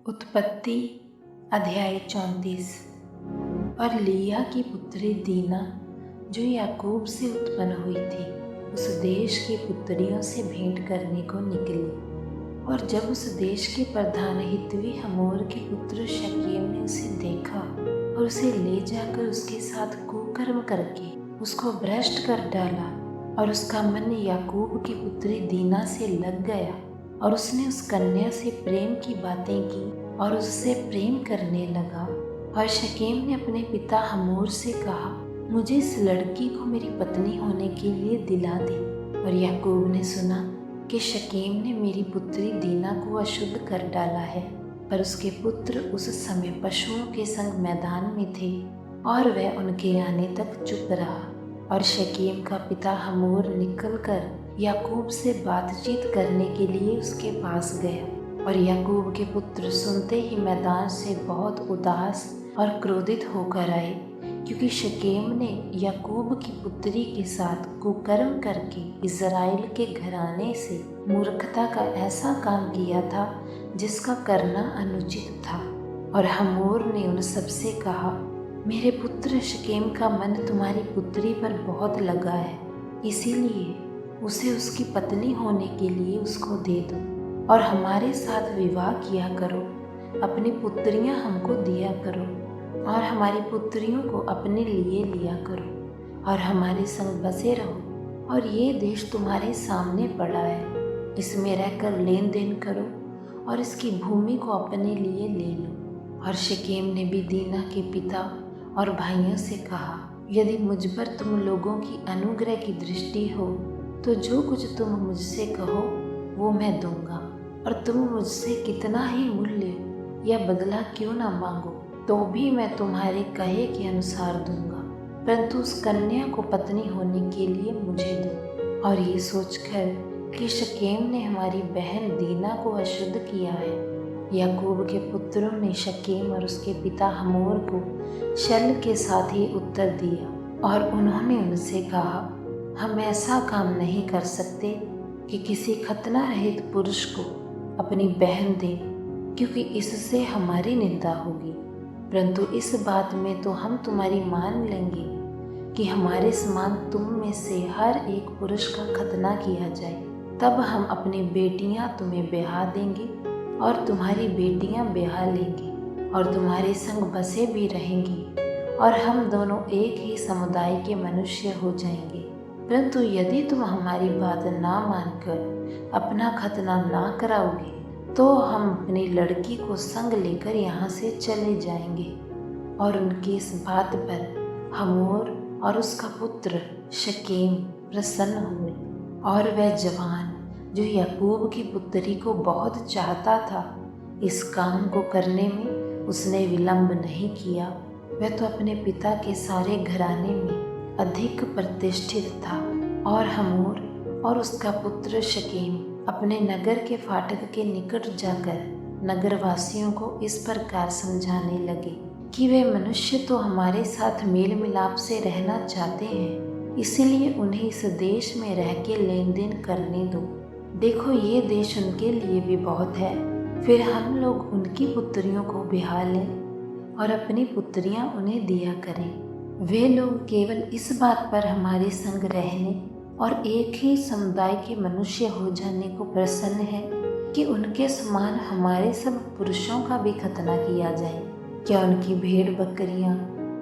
उत्पत्ति अध्याय 34। और लिया की पुत्री दीना जो याकूब से उत्पन्न हुई थी उस देश की पुत्रियों से भेंट करने को निकली। और जब उस देश के प्रधान हित्वी हमोर के पुत्र शकेम ने उसे देखा और उसे ले जाकर उसके साथ कुकर्म करके उसको भ्रष्ट कर डाला, और उसका मन याकूब की पुत्री दीना से लग गया, और उसने उस कन्या से प्रेम की बातें की और उससे प्रेम करने लगा। और शकेम ने अपने पिता हमोर से कहा, मुझे इस लड़की को मेरी पत्नी होने के लिए दिला दे। और याकूब ने सुना कि शकेम ने मेरी पुत्री दीना को अशुद्ध कर डाला है, पर उसके पुत्र उस समय पशुओं के संग मैदान में थे और वह उनके आने तक चुप रहा। और शकेम का पिता हमोर निकलकर याकूब से बातचीत करने के लिए उसके पास गया। और याकूब के पुत्र सुनते ही मैदान से बहुत उदास और क्रोधित होकर आए, क्योंकि शकेम ने याकूब की पुत्री के साथ कुकर्म करके इज़राइल के घराने से मूर्खता का ऐसा काम किया था जिसका करना अनुचित था। और हमोर ने उन सबसे कहा, मेरे पुत्र शकेम का मन तुम्हारी पुत्री पर बहुत लगा है, इसीलिए उसे उसकी पत्नी होने के लिए उसको दे दो और हमारे साथ विवाह किया करो। अपनी पुत्रियां हमको दिया करो और हमारी पुत्रियों को अपने लिए लिया करो और हमारे संग बसे रहो। और ये देश तुम्हारे सामने पड़ा है, इसमें रहकर लेन देन करो और इसकी भूमि को अपने लिए ले लो। और शकेम ने भी दीना के पिता और भाइयों से कहा, यदि मुझ पर तुम लोगों की अनुग्रह की दृष्टि हो तो जो कुछ तुम मुझसे कहो वो मैं दूंगा, और तुम मुझसे कितना ही मूल्य या बदला क्यों ना मांगो तो भी मैं तुम्हारे कहे के अनुसार दूंगा, परंतु उस कन्या को पत्नी होने के लिए मुझे दो। और ये सोचकर कि शकेम ने हमारी बहन दीना को अशुद्ध किया है, याकूब के पुत्रों ने शकेम और उसके पिता हमोर को छल के साथ ही उत्तर दिया। और उन्होंने उनसे कहा, हम ऐसा काम नहीं कर सकते कि किसी खतना रहित पुरुष को अपनी बहन दें, क्योंकि इससे हमारी निंदा होगी। परंतु इस बात में तो हम तुम्हारी मान लेंगे कि हमारे समान तुम में से हर एक पुरुष का खतना किया जाए, तब हम अपनी बेटियां तुम्हें ब्याह देंगे और तुम्हारी बेटियां ब्याह लेंगी और तुम्हारे संग बसे भी रहेंगी, और हम दोनों एक ही समुदाय के मनुष्य हो जाएंगे। परंतु यदि तुम हमारी बात ना मानकर अपना खतना ना कराओगे तो हम अपनी लड़की को संग लेकर यहाँ से चले जाएंगे। और उनकी इस बात पर हमोर और उसका पुत्र शकेम प्रसन्न हुए। और वह जवान जो याकूब की पुत्री को बहुत चाहता था, इस काम को करने में उसने विलंब नहीं किया। वह तो अपने पिता के सारे घराने में अधिक प्रतिष्ठित था। और हमोर और उसका पुत्र शकेम अपने नगर के फाटक के निकट जाकर नगरवासियों को इस प्रकार समझाने लगे कि वे मनुष्य तो हमारे साथ मेल मिलाप से रहना चाहते हैं, इसीलिए उन्हें इस देश में रह के लेन देन करने दो। देखो, ये देश उनके लिए भी बहुत है, फिर हम लोग उनकी पुत्रियों को ब्याह लें और अपनी पुत्रियां उन्हें दिया करें। वे लोग केवल इस बात पर हमारे संग रहने और एक ही समुदाय के मनुष्य हो जाने को प्रसन्न है कि उनके समान हमारे सब पुरुषों का भी खतना किया जाए। क्या उनकी भेड़ बकरियां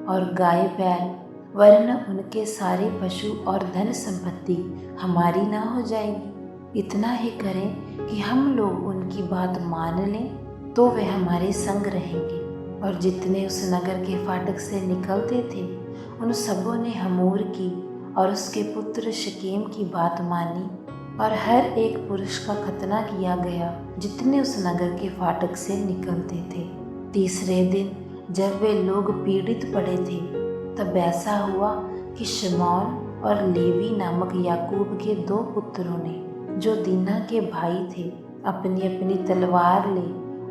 और गाय बैल वरन उनके सारे पशु और धन संपत्ति हमारी ना हो जाएगी? इतना ही करें कि हम लोग उनकी बात मान लें तो वे हमारे संग रहेंगे। और जितने उस नगर के फाटक से निकलते थे उन सबों ने हमोर की और उसके पुत्र शकेम की बात मानी, और हर एक पुरुष का खतना किया गया जितने उस नगर के फाटक से निकलते थे। तीसरे दिन जब वे लोग पीड़ित पड़े थे, तब ऐसा हुआ कि शमौन और लेवी नामक याकूब के दो पुत्रों ने, जो दीना के भाई थे, अपनी अपनी तलवार ले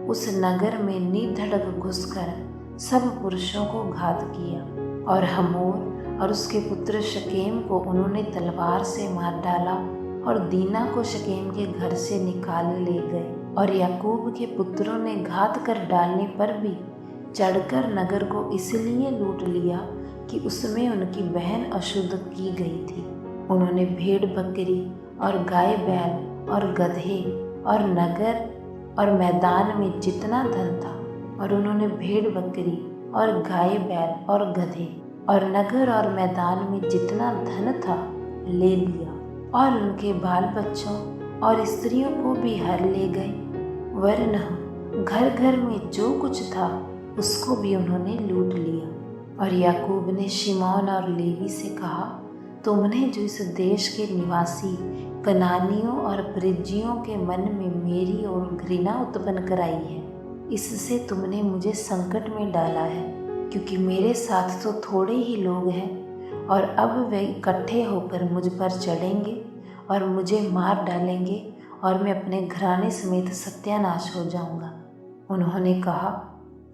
उस नगर में निधड़क घुसकर सब पुरुषों को घात किया। और हमोर और उसके पुत्र शकेम को उन्होंने तलवार से मार डाला और दीना को शकेम के घर से निकाल ले गए। और याकूब के पुत्रों ने घात कर डालने पर भी चढ़कर नगर को इसलिए लूट लिया कि उसमें उनकी बहन अशुद्ध की गई थी। उन्होंने भेड़ बकरी और गाय बैल और गधे और नगर और मैदान में जितना धन था, और उन्होंने भेड़ बकरी और गाय बैल और गधे और नगर और मैदान में जितना धन था ले लिया, और उनके बाल बच्चों और स्त्रियों को भी हर ले गए, वरन घर घर में जो कुछ था उसको भी उन्होंने लूट लिया। और याकूब ने शिमोन और लेवी से कहा, तुमने जो इस देश के निवासी कनानियों और परिज्जियों के मन में मेरी ओर घृणा उत्पन्न कराई है, इससे तुमने मुझे संकट में डाला है, क्योंकि मेरे साथ तो थोड़े ही लोग हैं, और अब वे इकट्ठे होकर मुझ पर चढ़ेंगे और मुझे मार डालेंगे, और मैं अपने घराने समेत सत्यानाश हो जाऊंगा। उन्होंने कहा,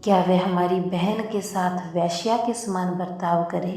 क्या वह हमारी बहन के साथ वेश्या के समान बर्ताव करे?